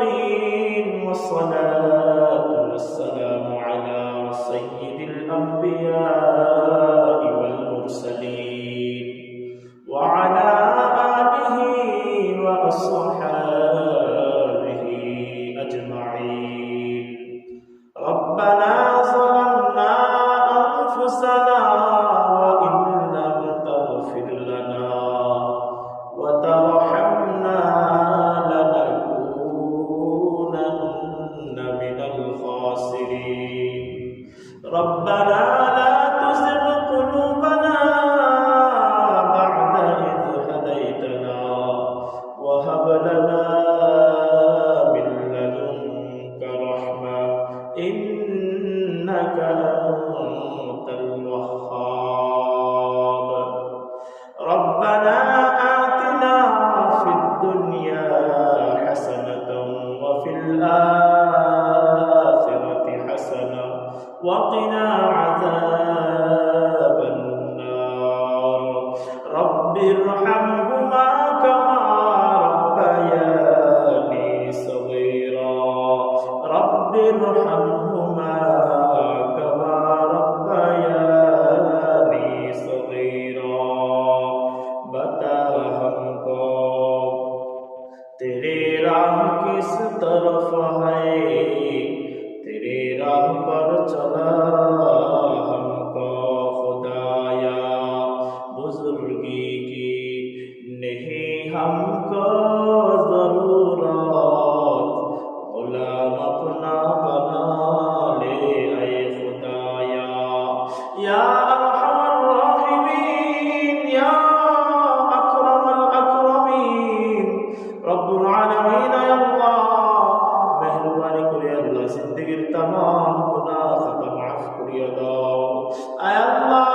العالمين والصلاة والسلام على سيد الأنبياء والمرسلين وعلى آله وأصحابه أجمعين. ربنا ظلمنا أنفسنا وإن لم تغفر لنا وترحمنا لنكونن من الخاسرين. ربنا لا تزغ قلوبنا بعد إذ هديتنا وهب لنا من لدنك رحمة إنك أنت الوهاب. ربنا آتنا في الدنيا حسنة وفي الآخرة حسنة وقنا عذاب النار. رب ارحمهما كما ربياني صغيرا. رب ارحمهما كما ربياني صغيرا. बता हमको तेरे राह किस तरफ है, तेरे राह पर चला हमको खुदाया. बुजुर्गी की नहीं हमको जरूरत, गुलाम अपना बना ले ऐ खुदाया. या अरहमर राहिमीन, या अकरमल अकरमीन, रब्बुल आलमीन. या अल्लाह मेहरबानी করে আল্লাহ জিন্দেগীর तमाम গুনাহ খাতা মাফ করিয়া দাও. আয় আল্লাহ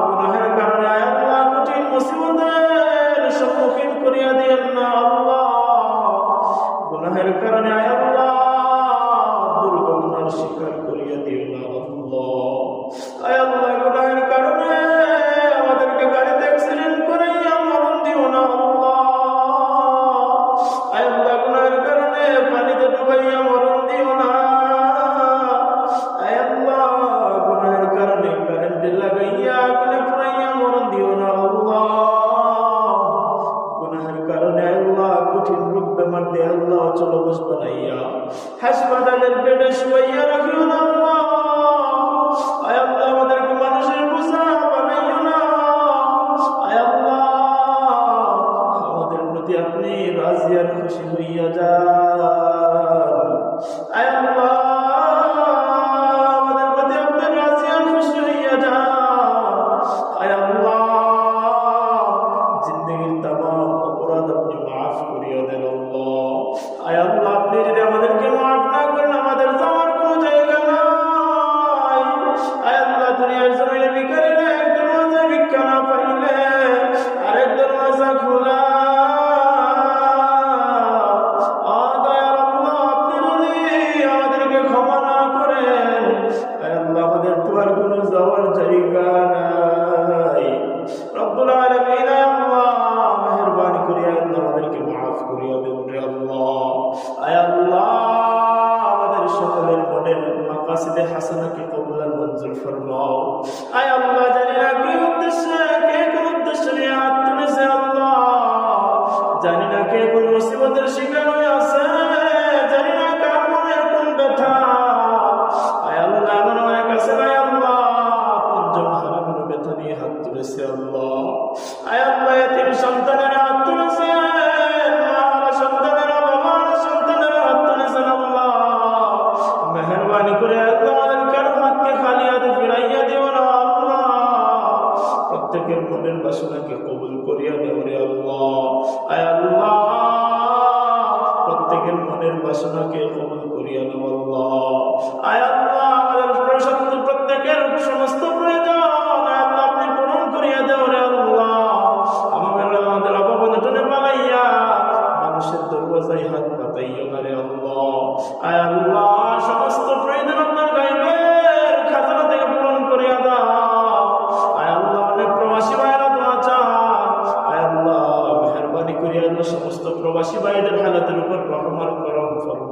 গুনাহের কারণে আয় আল্লাহ কঠিন মুসিবতের সম্মুখীন করিয়া দিয়েন না. আল্লাহ গুনাহের কারণে আয় আল্লাহ দুর্ঘটনার শিকার করিয়া দিও না. আল্লাহ আয় আল্লাহ গুনাহের কারণে আমাদেরকে গাড়িতে অ্যাক্সিডেন্ট করাইয়া মরণ দিও না. আল্লাহ আয় আল্লাহ গুনাহের কারণে পানিতে ডুবাইয়া মরণ দিও না. আয় আল্লাহ গুনাহের কারণে কারেন্টে লাগাইয়া আগুনে পুড়াইয়া মরণ দিও না. আল্লাহ গুনাহের কারণে আল্লাহ কঠিন রোগ বেমার দিয়ে আল্লাহ চলো বস বানাইয়া হাসপাতালের বেডে শুয়াইয়া রাখিও না. আল্লাহ আয় আল্লাহ আমাদেরকে মানুষের বোঝা বানাইও না. আয় আল্লাহ আমাদের প্রতি আপনি রাজি আর খুশি হইয়া যান. আয় আল্লাহ আমাদের প্রতি আপনি রাজি আর খুশি হইয়া যান. আয় আল্লাহ জিন্দেগীর तमाम অপরাধ আপনি মাফ করিয়া দেন. আল্লাহ আয় আল্লাহ আপনি যদি আমাদেরকে মাফ না করেন আমাদের যাওয়ার কোনো জায়গা নাই. আয় আল্লাহ দুনিয়ার জমিনে ভিখারীরা এক দরওয়াজায় ভিক্ষা না পাইলে আরেক দরওয়াজা খোলা. দয়ার আল্লাহ আপনি যদি আমাদেরকে ক্ষমা না করেন আয় আল্লাহ আমাদের তো আর কোনো যাওয়ার জায়গা নাই. রব্বুল আলামিন আয় আল্লাহ মেহেরবানি করিয়া আল্লাহ আমাদেরকে মাফ করিয়া দেন রে আল্লাহ. আয় আল্লাহ আমাদের সকলের মনের মাকাসিদে হাসানাকে কবুল আর মঞ্জুর ফরমাও. আয় আল্লাহ জানি না কি উদ্দেশ্যে কে কোন উদ্দেশ্যে নিয়ে হাত তুলেছে. আল্লাহ জানি না কে কোন মুসিবতের শিকার হয়ে আছে, জানি না কার মনের কোন ব্যথা. আয় আল্লাহ এমন অনেক আছে আয় আল্লাহ পঞ্চম হারানোর ব্যথা নিয়ে হাত তুলেছে. আল্লাহ আয় আল্লাহ এতিম সন্তানেরা হাত তুলেছে, মারা সন্তানেরা বাবার সন্তানেরা হাত তুলেছেন. আল্লাহ মেহেরবানি করে আল্লাহ আমাদের কারো হাতকে খালি হাতে ফিরাইয়া দিও না. আল্লাহ প্রত্যেকের মনের বাসনাকে কবুল করিয়া দেও রে আল্লাহ. আয় আল্লাহ প্রত্যেকের মনের বাসনাকে কবুল করিয়া দেও. আল্লাহ আয় আল্লাহ আমাদের প্রত্যেকের সমস্ত প্রয়োজন আয় আল্লাহ আপনি পূরণ করিয়া দেও রে আল্লাহ. আমাদের অবদানে পালাইয়া মানুষের দরওয়াজায় হাত পাতাইও না রে আল্লাহ. আয় আল্লাহ সমস্ত প্রয়োজন আপনার গায়বের খাজানা থেকে পূরণ করিয়া দাও. আয় আল্লাহ অনেক প্রবাসী ভাইরা দোয়া চান. আয় আল্লাহ মেহেরবানি করিয়া সমস্ত প্রবাসী ভাইদের হালাতের উপর রহমত করম ফরমাও.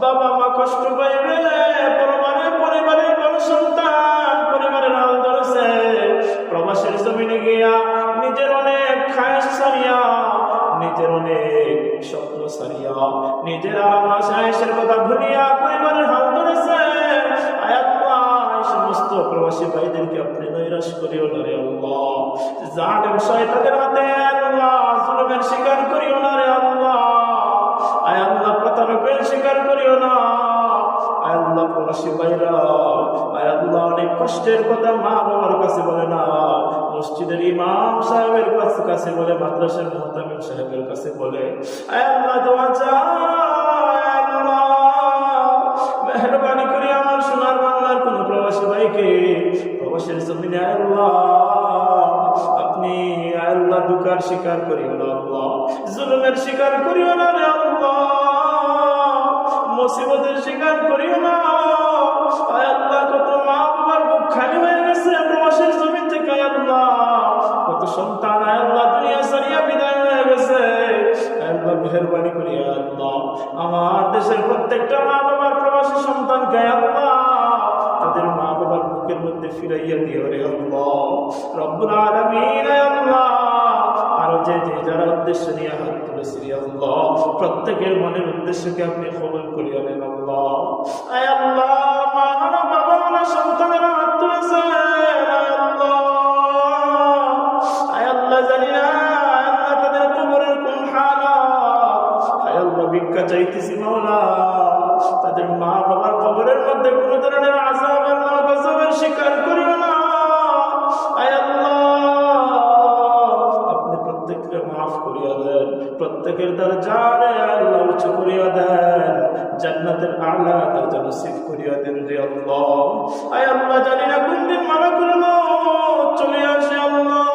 বাবা মা কষ্ট পাইবে, পরিবারের বড় সন্তান পরিবারের হাল ধরেছে, প্রবাসের জমিনে গিয়া নিজের অনেক খায়েশ ছাড়িয়া, নিজের অনেক স্বপ্ন ছাড়িয়া, নিজের আয়েশের কথা ভুলিয়া পরিবারের হাল ধরেছে। আয় আল্লাহ, এই সমস্ত প্রবাসী ভাইদেরকে আপনি নৈরাশ করিও না রে আল্লাহ। জালেম শয়তানের হাতে আল্লাহ জুলুমের শিকার করিও না রে আল্লাহ। আয় আল্লাহ, প্রতারকের শিকার করিও না। আয় আল্লাহ, প্রবাসী ভাইরা আয় আল্লাহ অনেক কষ্টের কথা মা বাবার কাছে বলে না, মসজিদের ইমাম সাহেবের কাছে বলে, মাদ্রাসার মুহতামিম সাহেবের কাছে বলে। আয় আল্লাহ, দোয়া চায় আল্লাহ, মেহরবানি করে আমার সোনার বাংলার কোন প্রবাসী ভাইকে প্রবাসের জমিনে আল্লাহ আপনি আল্লাহ দুঃখের শিকার করিও না আল্লাহ, জুলুমের শিকার করিও না রে আল্লাহ, মুসিবতের শিকার করিও না। আয় আল্লাহ, কত মা বাবার বুক খালি হয়ে গেছে প্রবাসের জমিন থেকে আল্লাহ, কত সন্তান আয় আল্লাহ দুনিয়া ছাড়িয়া বিদায় হয়ে গেছে। আল্লাহ মেহেরবানি করি আল্লাহ আমার দেশের প্রত্যেকটা মা বাবার প্রবাসী সন্তানকে আল্লাহ তাদের মা বাবার বুকের মধ্যে ফিরাইয়া দিও রে আল্লাহ রব্বুল আলামিন। আল্লাহ আরো যে যারা উদ্দেশ্য নিয়ে হাত তুলেছি আল্লাহ, প্রত্যেকের মনের উদ্দেশ্যকে আপনি কবুল করিয়া নেন আল্লাহ। আয় আল্লাহ, মা বাবা সন্তানেরা হাত তুলেছে আল্লাহ, আয় আল্লাহ জানি না আল্লাহ তাদের কবরের কোন হালাত, আয় আল্লাহ ভিক্ষা চাইতেছি মাওলা, তাদের মা বাবার কবরের মধ্যে কোন ধরনের আযাবের না গজবের শিকার করিও না। আয় আল্লাহ, আপনি প্রত্যেককে মাফ করিয়া দেন, প্রত্যেকের দরজারে আল্লাহ উঁচু করিয়া দেন, জান্নাতের আলা দরজা নসিব করিয়া দেন রে আল্লাহ। আয় আল্লাহ জানি না কোন দিন মালাকুল মউত চলে আসে আল্লাহ।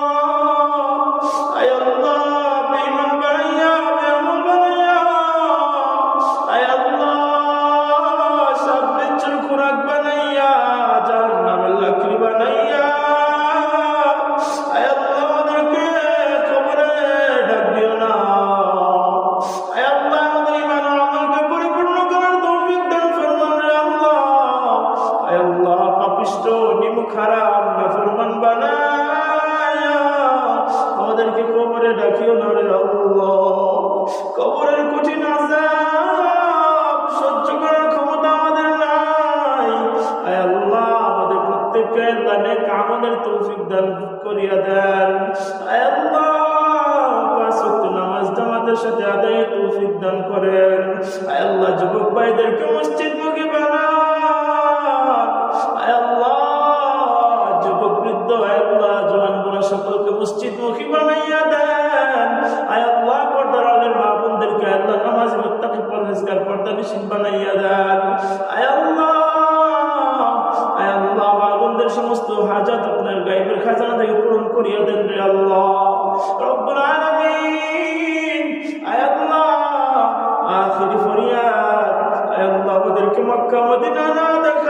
আয় আল্লাহ, বেঈমান বানাইয়া বেঈমান বানাইয়া, আয় আল্লাহ সাবেচ্চুর খোরাক বানাইয়া, জাহান্নামের লাকড়ি বানাইয়া, আয় আল্লাহ আমাদেরকে কবরে ডাক দিও না। আয় আল্লাহ, আমাদের ঈমান ও আমলকে পরিপূর্ণ করার তৌফিক দান ফরমান রে আল্লাহ। আয় আল্লাহ, পাপিষ্ঠ নিমুখ হারাম নাফরমান বানাইয়া আমাদেরকে কবরে ডাকিও না রে আল্লাহ। কবরের কঠিন আযাব সহ্য করার ক্ষমতা আমাদের নাই। আয় আল্লাহ, আমাদের প্রত্যেককে নেক আমলের তৌফিক দান করিয়া দেন। আয় আল্লাহ, পাঁচ ওয়াক্ত নামাজ জামাতের সাথে আদায়ের তৌফিক দান করেন। আয় আল্লাহ, যুবক ভাইদেরকে মসজিদমুখী বানান। আয় আল্লাহ, যুবক বৃদ্ধ আয় আল্লাহ জওয়ান বুড়া সকলকে মসজিদমুখী বানাইয়া দেন। আয় আল্লাহ, পর্দার আলের মা বোনদেরকে আল্লাহ নামাজি মুত্তাকি পরহেজগার পর্দানিশীন বানাইয়া দেন। আয় আল্লাহ, আয় আল্লাহ, মা বোনদের সমস্ত হাজাত আপনার গায়বের খাজানা থেকে পূরণ করিয়া দেন রে আল্লাহ রব্বুল আলামিন। আয় আল্লাহ, আখিরি ফরিয়াদ, আয় আল্লাহ আমাদেরকে মক্কা মদিনা না দেখা